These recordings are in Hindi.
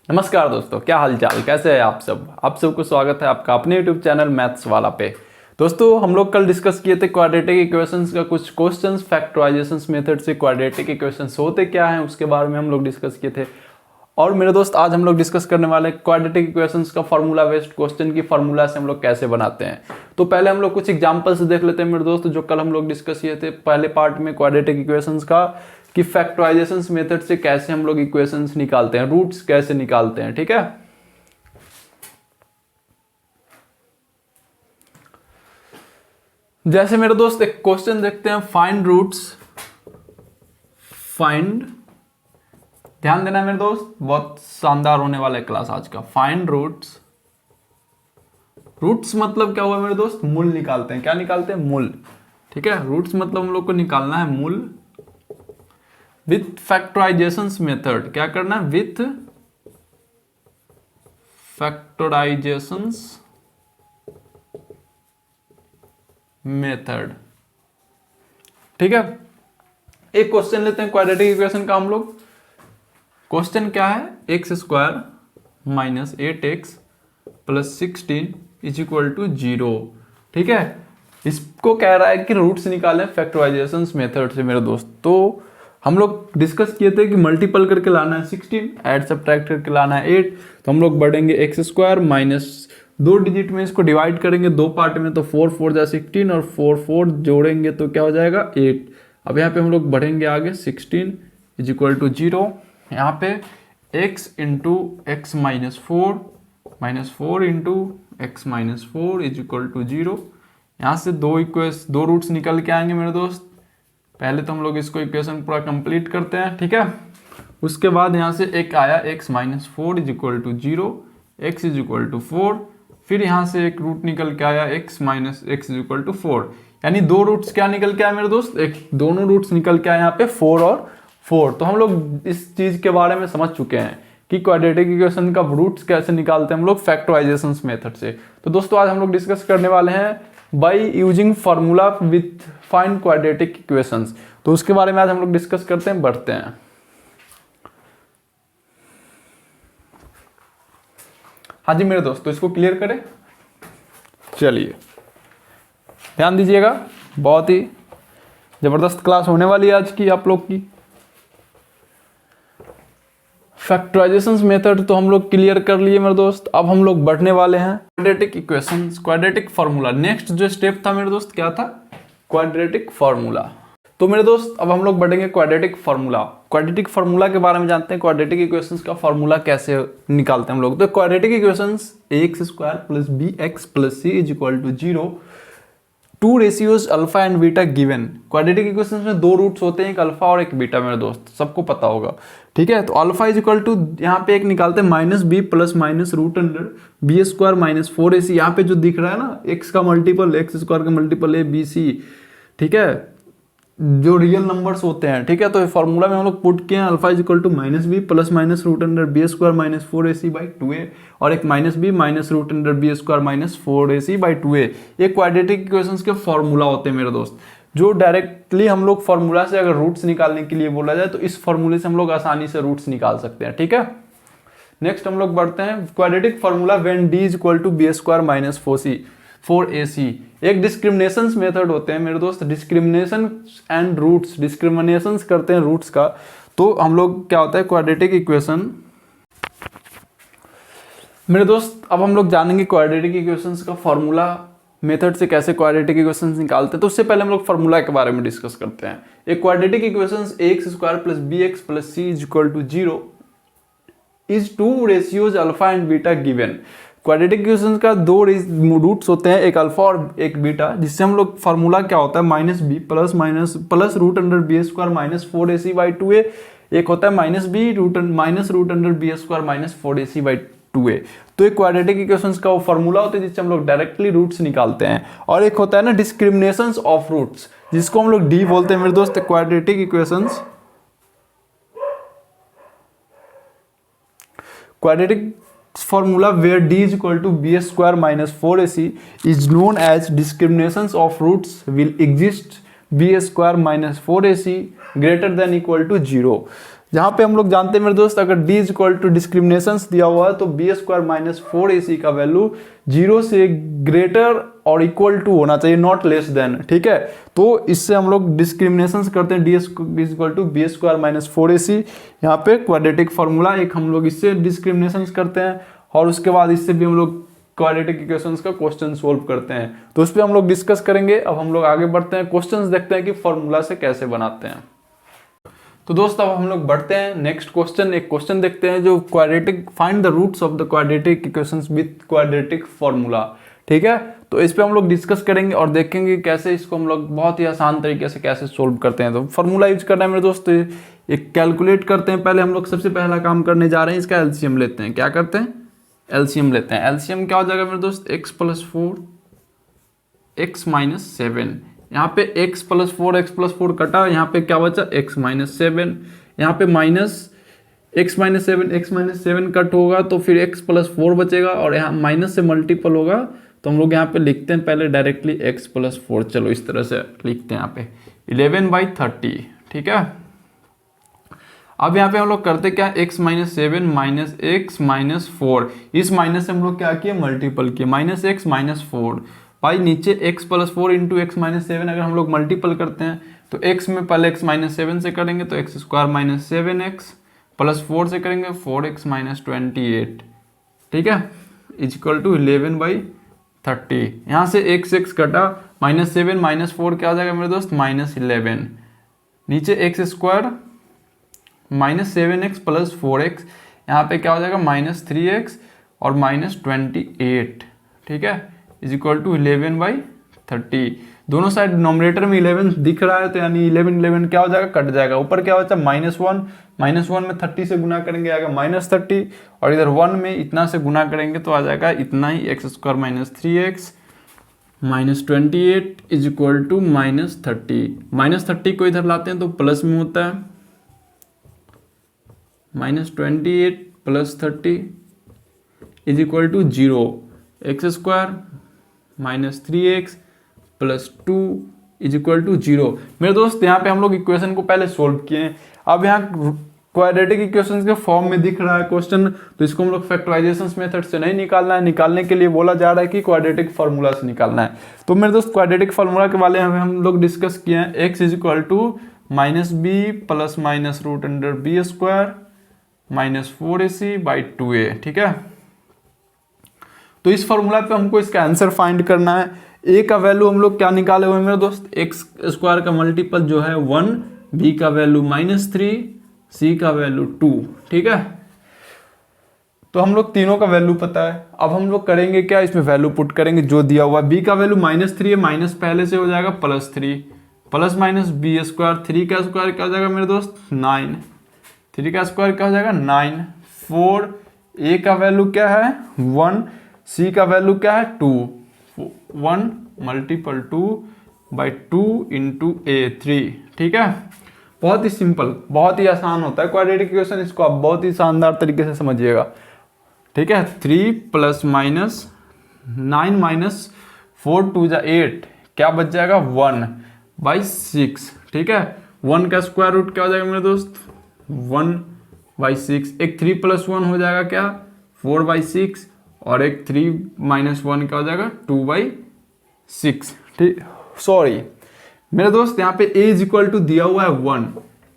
नमस्कार दोस्तों, क्या हाल चाल, कैसे हैं आप सब। आप सबको स्वागत है आपका अपने यूट्यूब चैनल मैथ्स वाला पे। दोस्तों हम लोग कल डिस्कस किए थे क्वाड्रेटिक इक्वेशंस का कुछ क्वेश्चंस, फैक्टराइजेशंस मेथड से क्वाड्रेटिक इक्वेशंस होते क्या हैं उसके बारे में हम लोग डिस्कस किए थे। और मेरे दोस्त आज हम लोग डिस्कस करने वाले हैं क्वाड्रेटिक इक्वेशंस का फार्मूला बेस्ड क्वेश्चन की फार्मूला से हम लोग कैसे बनाते हैं। तो पहले हम लोग कुछ एग्जांपल्स देख लेते हैं मेरे दोस्त, जो कल हम लोग डिस्कस किए थे पहले पार्ट में क्वाड्रेटिक इक्वेशंस का, कि फैक्टराइजेशंस मेथड से कैसे हम लोग इक्वेशंस निकालते हैं, रूट्स कैसे निकालते हैं। ठीक है, जैसे मेरे दोस्त एक क्वेश्चन देखते हैं, फाइंड रूट्स, फाइंड, ध्यान देना मेरे दोस्त, बहुत शानदार होने वाला है क्लास आज का। फाइंड रूट्स, रूट्स मतलब क्या हुआ मेरे दोस्त, मूल निकालते हैं। क्या निकालते हैं? मूल। ठीक है, रूट्स मतलब हम लोग को निकालना है मूल विथ फैक्टराइजेशंस मेथड। क्या करना है? With factorisations method. ठीक है, एक क्वेश्चन लेते हैं क्वाड्रेटिक इक्वेशन का हम लोग। क्वेश्चन क्या है? X square minus 8x plus 16 is equal to 0। ठीक है, इसको कह रहा है कि रूट्स निकालें फैक्टराइजेशंस मेथड से मेरे दोस्त। तो हम लोग डिस्कस किए थे कि मल्टीपल करके लाना है 16, ऐड सब्ट्रैक्ट करके लाना है 8। तो हम लोग बढ़ेंगे एक्स स्क्वायर माइनस 2 डिजिट में इसको डिवाइड करेंगे 2 पार्ट में, तो 4 4 जा 16 और 4 4 जोड़ेंगे तो क्या हो जाएगा 8। अब यहाँ पे हम लोग बढ़ेंगे आगे 16 इज इक्वल टू 0। यहाँ पे x into X minus 4 into X minus 4 is equal to 0। यहाँ से दो रूट्स निकल के आएंगे मेरे दोस्त। पहले तो हम लोग इसको इक्वेशन पूरा कंप्लीट करते हैं। ठीक है, उसके बाद यहाँ से एक आया x minus 4 is equal to 0, X is equal to 4। फिर यहाँ से एक रूट निकल के आया x minus X is equal to 4। यानी दो रूट्स क्या निकल के आए मेरे दोस्त, दोनों रूट्स निकल के आए यहाँ पे 4 और 4। तो हम लोग इस चीज के बारे में समझ चुके हैं कि क्वाड्रेटिक इक्वेशन का रूट्स कैसे निकालते हैं हम लोग फैक्टराइजेशंस मेथड से। तो दोस्तों आज हम लोग डिस्कस करने वाले हैं by using formula with find quadratic equations. तो उसके बारे में आज हम लोग डिस्कस करते हैं, बढ़ते हैं। हाँ जी मेरे दोस्त, तो इसको क्लियर करें। चलिए ध्यान दीजिएगा, बहुत ही जबरदस्त क्लास होने वाली है आज की आप लोग की। फैक्टराइजेशंस मेथड तो हम लोग क्लियर कर लिए मेरे दोस्त। अब हम लोग बढ़ने वाले हैं quadratic equations, quadratic formula. Next जो स्टेप था मेरे दोस्त क्या था? Quadratic formula. तो मेरे दोस्त अब हम लोग बढ़ेंगे क्वाड्रेटिक फार्मूला। क्वाड्रेटिक फार्मूला के बारे में जानते हैं, क्वाड्रेटिक इक्वेशंस का फार्मूला कैसे निकालते हैं हम लोग। तो quadratic equations X square plus B X plus C is equal to 0, two ratios alpha and beta given. Quadratic equations में दो रूट्स होते हैं, एक अल्फा और एक बीटा मेरे दोस्त, सबको पता होगा। ठीक है, तो अल्फा इज इक्वल टू, यहाँ पे एक निकालते हैं minus B plus minus root under B square minus 4ac। यहाँ पे जो दिख रहा है ना एक्स का मल्टीपल, एक्स स्क्वायर का मल्टीपल ए बी सी। ठीक है, जो रियल नंबर्स होते हैं। ठीक है, तो फॉर्मूला में हम लोग पुट किए हैं alpha is equal to minus B plus minus root under B square minus 4ac by 2a, और एक minus B minus root under B square minus 4ac by 2a। ये क्वाड्रेटिक इक्वेशंस के फॉर्मूला होते हैं मेरे दोस्त, जो डायरेक्टली हम लोग फॉर्मूला से अगर रूट्स निकालने के लिए बोला जाए तो इस फॉर्मूले से हम लोग आसानी से रूट्स निकाल सकते हैं। ठीक है, नेक्स्ट हम लोग बढ़ते हैं quadratic formula when D is equal to B square minus 4ac। एक डिस्क्रिमिनेशंस मेथड होते हैं मेरे दोस्त, डिस्क्रिमिनेशन एंड रूट्स, डिस्क्रिमिनेशंस करते हैं रूट्स का। तो हम लोग क्या होता है क्वाड्रेटिक इक्वेशन मेरे दोस्त। अब हम लोग जानेंगे क्वाड्रेटिक इक्वेशंस का फॉर्मूला मेथड से कैसे क्वाड्रेटिक इक्वेशंस निकालते हैं। तो उससे पहले हम लोग फॉर्मूला के बारे में डिस्कस करते हैं। एक quadratic equations X square plus B X plus C is equal to 0 is two ratios alpha and beta given. Quadratic equations का दो रूट्स होते हैं, एक अल्फा और एक बीटा, जिससे हम लोग फार्मूला क्या होता है minus B plus minus plus root under B square minus 4ac by 2a। एक होता है minus B minus root under B square minus 4ac by 2a। तो एक क्वाड्रेटिक इक्वेशंस का वो फार्मूला होता है जिससे हम लोग डायरेक्टली रूट्स निकालते हैं। और एक होता है ना डिस्क्रिमिनेशंस ऑफ रूट्स, जिसको हम लोग डी बोलते हैं मेरे दोस्त। Quadratic equations, quadratic formula where d is equal to b square minus 4ac is known as discriminations of roots will exist b square minus 4ac greater than equal to 0। जहाँ पे हम लोग जानते हैं मेरे दोस्त, अगर d is equal to discriminations दिया हुआ है तो बी स्क्वायर माइनस 4ac का वैल्यू 0 से ग्रेटर और इक्वल टू होना चाहिए, नॉट लेस देन। ठीक है, तो इससे हम लोग डिस्क्रिमिनेशंस करते हैं, d is equal to B square minus 4ac। यहाँ पे क्वाड्रेटिक फार्मूला एक हम लोग इससे डिस्क्रिमिनेशंस करते हैं, और उसके बाद इससे भी हम लोग क्वाड्रेटिक इक्वेशंस का क्वेश्चन सोल्व करते हैं, तो उस पर हम लोग डिस्कस करेंगे। अब हम लोग आगे बढ़ते हैं, क्वेश्चंस देखते हैं कि फॉर्मूला से कैसे बनाते हैं। तो दोस्त अब हम लोग बढ़ते हैं नेक्स्ट क्वेश्चन। एक क्वेश्चन देखते हैं जो quadratic, find the roots of the quadratic equations with quadratic formula. ठीक है, तो इस पे हम लोग डिस्कस करेंगे और देखेंगे कैसे इसको हम लोग बहुत ही आसान तरीके से कैसे सोल्व करते हैं। तो फॉर्मूला यूज करना है मेरे दोस्त, एक कैलकुलेट करते हैं। पहले हम लोग सबसे पहला काम करने जा रहे हैं, इसका एलसीएम लेते हैं। क्या करते हैं? एलसीएम लेते हैं। एलसीएम क्या हो जाएगा मेरे दोस्त? x plus 4 x minus 7। यहाँ पे x प्लस 4 कटा, यहाँ पे क्या बचा? x minus 7। यहाँ पे माइनस x माइनस 7 कट होगा तो फिर x प्लस 4 बचेगा, और यहाँ माइनस से मल्टीपल होगा तो हम लोग यहाँ पे लिखते हैं पहले डायरेक्टली x प्लस 4। चलो इस तरह से लिखते हैं यहाँ पे 11/30। ठीक है, अब यहाँ पे हम लोग करते क्या? x minus 7 minus x minus 4, इस माइनस से हम लोग क्या किए? मल्टीपल किए, माइनस x माइनस 4 भाई नीचे x plus 4 into X minus 7। अगर हम लोग मल्टीपल करते हैं तो x में पहले x माइनस 7 से करेंगे तो x square minus 7x plus 4 से करेंगे 4x माइनस 28। ठीक है, इज इक्वल टू 11/30। यहाँ से x कटा, माइनस 7 माइनस 4 क्या हो जाएगा मेरे दोस्त? माइनस 11। नीचे x square minus 7x plus 4x, यहाँ पे क्या हो जाएगा? माइनस 3x और माइनस 28। ठीक है, इज इक्वल टू 11/30। दोनों साइड डिनोमिनेटर में 11 दिख रहा है तो यानी 11 क्या हो जाएगा? कट जाएगा। ऊपर क्या बचा? -1, -1 में 30 से गुना करेंगे आएगा -30, और इधर 1 में इतना से गुना करेंगे तो आ जाएगा इतना ही, x square minus 3x minus 28 is equal to -30। -30 को इधर लाते हैं तो प्लस में होता है, -28 plus 30 is equal to 0। X square minus 3x plus 2 is equal to 0। मेरे दोस्त यहाँ पे हम लोग इक्वेशन को पहले सोल्व किए हैं। अब यहाँ क्वाड्रेटिक इक्वेशंस के फॉर्म में दिख रहा है क्वेश्चन, तो इसको हम लोग फैक्टराइजेशन मेथड से नहीं निकालना है, निकालने के लिए बोला जा रहा है कि क्वाड्रेटिक फार्मूला से निकालना है। तो मेरे दोस्त क्वाड्रेटिक फार्मूला के बारे में हम लोग डिस्कस किए हैं। X is equal to minus B plus minus root under B square minus 4ac/2a। ठीक है, तो इस फॉर्मूला पे हमको इसका आंसर फाइंड करना है। a का वैल्यू हम लोग क्या निकाले हुए हैं मेरे दोस्त? एक्स स्क्वायर का मल्टीपल जो है 1, b का वैल्यू -3, c का वैल्यू 2। ठीक है, तो हम लोग तीनों का वैल्यू पता है। अब हम लोग करेंगे क्या? इसमें वैल्यू पुट करेंगे जो दिया हुआ। b का वैल्यू -3 है, माइनस पहले से हो जाएगा +3, प्लस माइनस बी स्क्वायर, 3 का स्क्वायर क्या हो जाएगा मेरे दोस्त? 9, 3 का स्क्वायर क्या हो जाएगा? 9, 4, a का वैल्यू क्या है? 1, c का वैल्यू क्या है? 2, 1 मल्टीपल 2/2 इंटू a 3। ठीक है, बहुत ही सिंपल, बहुत ही आसान होता है क्वाड्रेटिक इक्वेशन, इसको आप बहुत ही शानदार तरीके से समझिएगा। ठीक है, 3 प्लस माइनस 9 माइनस 4 2 जा 8, क्या बच जाएगा? 1/6। ठीक है, 1 का स्क्वायर रूट क्या हो जाएगा मेरे दोस्त? 1/6। एक 3 + 1 हो जाएगा क्या? 4/6, और एक 3 - 1 क्या हो जाएगा? 2/6। ठीक, सॉरी मेरे दोस्त, यहाँ पे a इज इक्वल टू दिया हुआ है 1।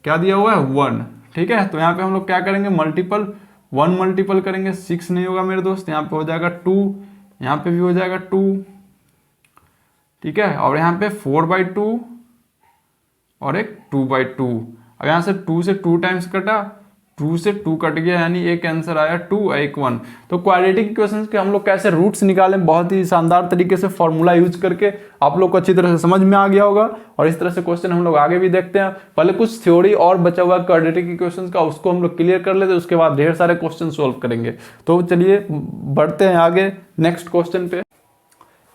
क्या दिया हुआ है? 1। ठीक है, तो यहाँ पे हम लोग क्या करेंगे? मल्टीपल 1 मल्टीपल करेंगे, 6 नहीं होगा मेरे दोस्त, यहाँ पे हो जाएगा 2, यहाँ पे भी हो जाएगा 2। ठीक है, और यहाँ पे 4/2 और एक 2/2। अब यहाँ से 2 से 2 टाइम्स कटा, 2 से 2 कट गया, यानी एक आंसर आया 2, एक 1। तो क्वाड्रेटिक इक्वेशंस के हम लोग कैसे रूट्स निकालें, बहुत ही शानदार तरीके से फॉर्मूला यूज करके आप लोग को अच्छी तरह से समझ में आ गया होगा। और इस तरह से क्वेश्चन हम लोग आगे भी देखते हैं। पहले कुछ थ्योरी और बचा हुआ क्वाड्रेटिक इक्वेशंस का, उसको हम लोग क्लियर कर लेते हैं, उसके बाद ढेर सारे क्वेश्चन सोल्व करेंगे। तो चलिए बढ़ते हैं आगे नेक्स्ट क्वेश्चन पे।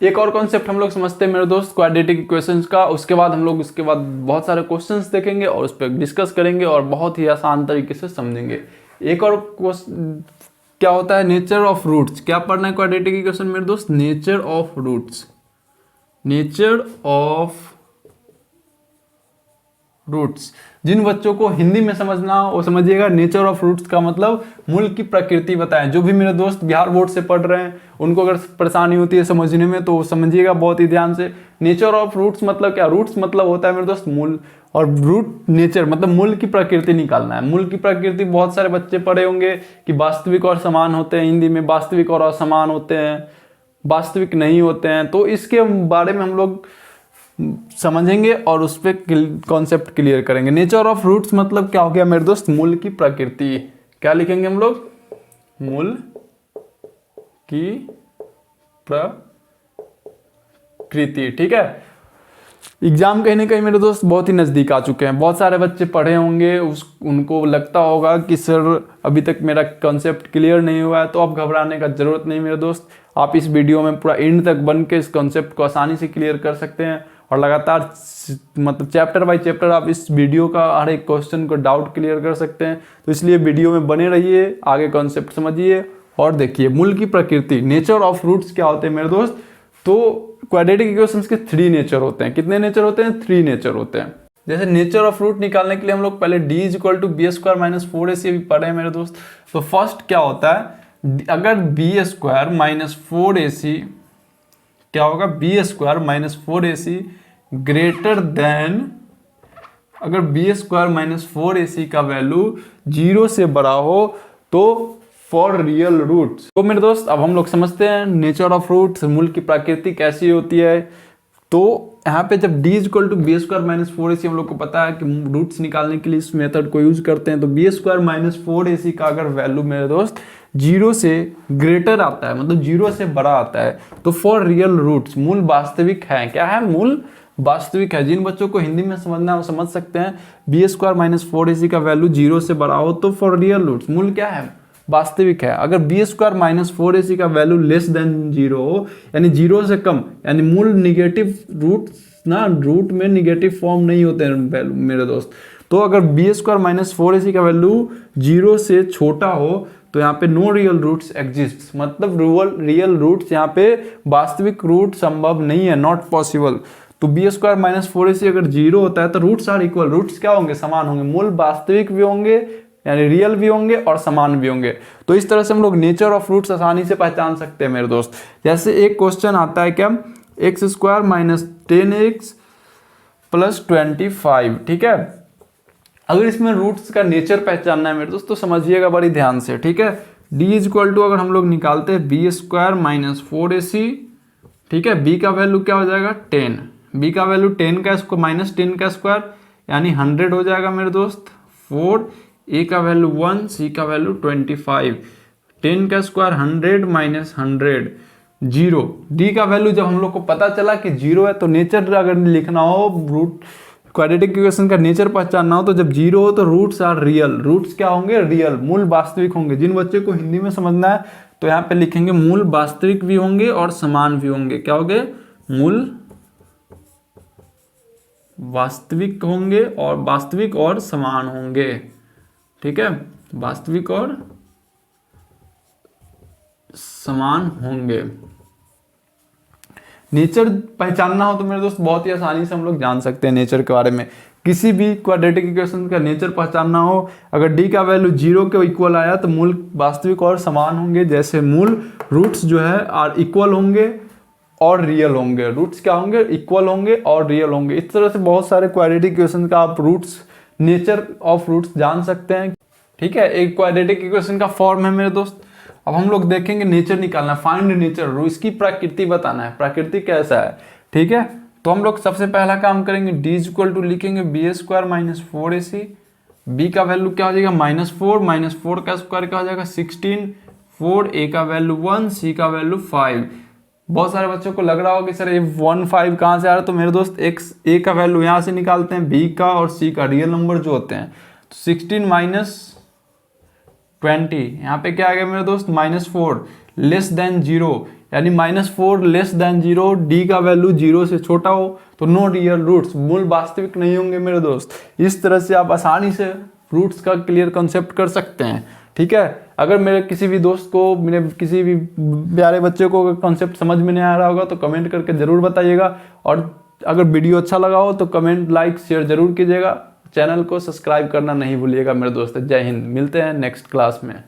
एक और कॉन्सेप्ट हम लोग समझते हैं मेरे दोस्त क्वाड्रेटिक इक्वेशंस का, उसके बाद हम लोग उसके बाद बहुत सारे क्वेश्चंस देखेंगे और उस पर डिस्कस करेंगे और बहुत ही आसान तरीके से समझेंगे। एक और क्या होता है? Nature of roots. क्या पढ़ना है क्वाड्रेटिक इक्वेशन मेरे दोस्त? Nature of roots. Nature of roots. जिन बच्चों को हिंदी में समझना हो वो समझिएगा, नेचर ऑफ रूट्स का मतलब मूल की प्रकृति बताएं। जो भी मेरे दोस्त बिहार बोर्ड से पढ़ रहे हैं उनको अगर परेशानी होती है समझने में तो समझिएगा बहुत ही ध्यान से। नेचर ऑफ रूट्स मतलब क्या, रूट्स मतलब होता है मेरे दोस्त मूल, और रूट नेचर मतलब मूल की प्रकृति निकालना है। मूल की प्रकृति बहुत सारे बच्चे पढ़े होंगे कि वास्तविक और समान होते हैं, हिंदी में वास्तविक और असमान होते हैं, वास्तविक नहीं होते हैं। तो इसके बारे में हम लोग समझेंगे और उस पर कॉन्सेप्ट क्लियर करेंगे। नेचर ऑफ रूट्स मतलब क्या हो गया मेरे दोस्त, मूल की प्रकृति। क्या लिखेंगे हम लोग, मूल की प्रकृति। ठीक है, एग्जाम कहीं ना कहीं मेरे दोस्त बहुत ही नज़दीक आ चुके हैं। बहुत सारे बच्चे पढ़े होंगे, उनको लगता होगा कि सर अभी तक मेरा कॉन्सेप्ट क्लियर नहीं हुआ है, तो अब घबराने का ज़रूरत नहीं मेरे दोस्त। आप इस वीडियो में पूरा एंड तक बन के इस कॉन्सेप्ट को आसानी से क्लियर कर सकते हैं और लगातार मतलब चैप्टर बाय चैप्टर आप इस वीडियो का हर एक क्वेश्चन को डाउट क्लियर कर सकते हैं। तो इसलिए वीडियो में बने रहिए, आगे कॉन्सेप्ट समझिए और देखिए। मूल की प्रकृति, नेचर ऑफ रूट्स क्या होते हैं मेरे दोस्त, तो क्वाड्रेटिक इक्वेशंस के 3 नेचर होते हैं। कितने नेचर होते हैं, 3 नेचर होते हैं। जैसे नेचर ऑफ रूट निकालने के लिए हम लोग पहले d equal to B square minus 4ac भी पढ़े हैं मेरे दोस्त। तो फर्स्ट क्या होता है, अगर बी स्क्वायर माइनस 4ac क्या होगा, B square minus 4ac greater than, अगर बी स्क्वायर माइनस 4ac का वैल्यू 0 से बड़ा हो तो फॉर रियल रूट्स। तो मेरे दोस्त अब हम लोग समझते हैं नेचर ऑफ रूट्स, मूल की प्रकृति कैसी होती है। तो यहाँ पे जब d equal to B square minus 4ac हम लोग को पता है कि रूट्स निकालने के लिए इस मेथड को यूज करते हैं। तो बी स्क्वायर माइनस 4ac का अगर वैल्यू मेरे दोस्त 0 से ग्रेटर आता है, मतलब 0 से बड़ा आता है, तो फॉर रियल रूट्स, मूल वास्तविक है। क्या है, मूल वास्तविक है। जिन बच्चों को हिंदी में समझना है वो समझ सकते हैं। बी स्क्वायर माइनस 4ac का वैल्यू 0 से बड़ा हो तो फॉर रियल रूट्स, मूल क्या है, वास्तविक है। अगर बी स्क्वायर माइनस 4ac का वैल्यू लेस देन 0 हो, यानी 0 से कम, यानी मूल निगेटिव रूट ना, रूट में निगेटिव फॉर्म नहीं होते हैं मेरे दोस्त। तो अगर बी स्क्वायर माइनस 4ac का वैल्यू 0 से छोटा हो तो यहाँ पे नो रियल रूट्स एग्जिस्ट, मतलब रियल रूट्स यहाँ पे वास्तविक रूट संभव नहीं है, नॉट पॉसिबल। तो बी स्क्वायर माइनस 4ac अगर 0 होता है तो रूट्स आर इक्वल, रूट्स क्या होंगे, समान होंगे। मूल वास्तविक भी होंगे यानी रियल भी होंगे और समान भी होंगे। तो इस तरह से हम लोग नेचर ऑफ रूट्स आसानी से पहचान सकते हैं मेरे दोस्त। जैसे एक क्वेश्चन आता है क्या, x square minus 10x plus 25, ठीक है। अगर इसमें रूट्स का नेचर पहचानना है मेरे दोस्त तो समझिएगा बड़ी ध्यान से, ठीक है। d इक्वल टू अगर हम लोग निकालते हैं बी स्क्वायर माइनस 4ac, ठीक है। b का वैल्यू क्या हो जाएगा 10, b का वैल्यू 10 का इसको माइनस 10 का स्क्वायर यानी 100 हो जाएगा मेरे दोस्त। 4, a का वैल्यू 1, c का वैल्यू 25, 10 का स्क्वायर 100 माइनस 100 0। d का वैल्यू जब हम लोग को पता चला कि 0 है तो नेचर अगर लिखना हो, रूट क्वाड्रेटिक इक्वेशन का नेचर पहचानना हो तो जब 0 हो तो रूट्स आर रियल। रूट्स क्या होंगे, रियल, मूल वास्तविक होंगे। जिन बच्चे को हिंदी में समझना है तो यहाँ पे लिखेंगे मूल वास्तविक भी होंगे और समान भी होंगे। क्या होंगे, मूल वास्तविक होंगे और वास्तविक और समान होंगे, ठीक है। वास्तविक और समान होंगे। नेचर पहचानना हो तो मेरे दोस्त बहुत ही आसानी से हम लोग जान सकते हैं नेचर के बारे में। किसी भी क्वाड्रेटिक इक्वेशन का नेचर पहचानना हो, अगर d का वैल्यू 0 के इक्वल आया तो मूल वास्तविक और समान होंगे। जैसे मूल रूट्स जो है आर इक्वल होंगे और रियल होंगे। रूट्स क्या होंगे, इक्वल होंगे और रियल होंगे। इस तरह से बहुत सारे क्वाड्रेटिक इक्वेशन का आप रूट्स, नेचर ऑफ रूट्स जान सकते हैं, ठीक है। एक क्वाड्रेटिक इक्वेशन का फॉर्म है मेरे दोस्त। अब हम लोग देखेंगे नेचर निकालना, फाइंड नेचर, इसकी प्रकृति बताना है, प्रकृति कैसा है, ठीक है। तो हम लोग सबसे पहला काम करेंगे, d इक्वल टू लिखेंगे B square minus 4ac, b का वैल्यू क्या हो जाएगा -4, -4 का स्क्वायर क्या हो जाएगा 16, 4, a का वैल्यू 1, c का वैल्यू 5। बहुत सारे बच्चों को लग रहा होगा कि सर ये 1, 5 कहाँ से आ रहा है, तो मेरे दोस्त a का वैल्यू यहाँ से निकालते हैं, b का और c का रियल नंबर जो होते हैं। तो 16 माइनस 20, यहाँ पे क्या आ गया मेरे दोस्त -4 लेस देन 0, यानी -4 लेस देन 0, d का वैल्यू 0 से छोटा हो तो नो रियल रूट्स, मूल वास्तविक नहीं होंगे मेरे दोस्त। इस तरह से आप आसानी से रूट्स का क्लियर कॉन्सेप्ट कर सकते हैं, ठीक है। अगर मेरे किसी भी दोस्त को, मेरे किसी भी प्यारे बच्चे को कॉन्सेप्ट समझ में नहीं आ रहा होगा तो कमेंट करके ज़रूर बताइएगा। और अगर वीडियो अच्छा लगा हो तो कमेंट, लाइक, शेयर जरूर कीजिएगा। चैनल को सब्सक्राइब करना नहीं भूलिएगा मेरे दोस्त। जय हिंद, मिलते हैं नेक्स्ट क्लास में।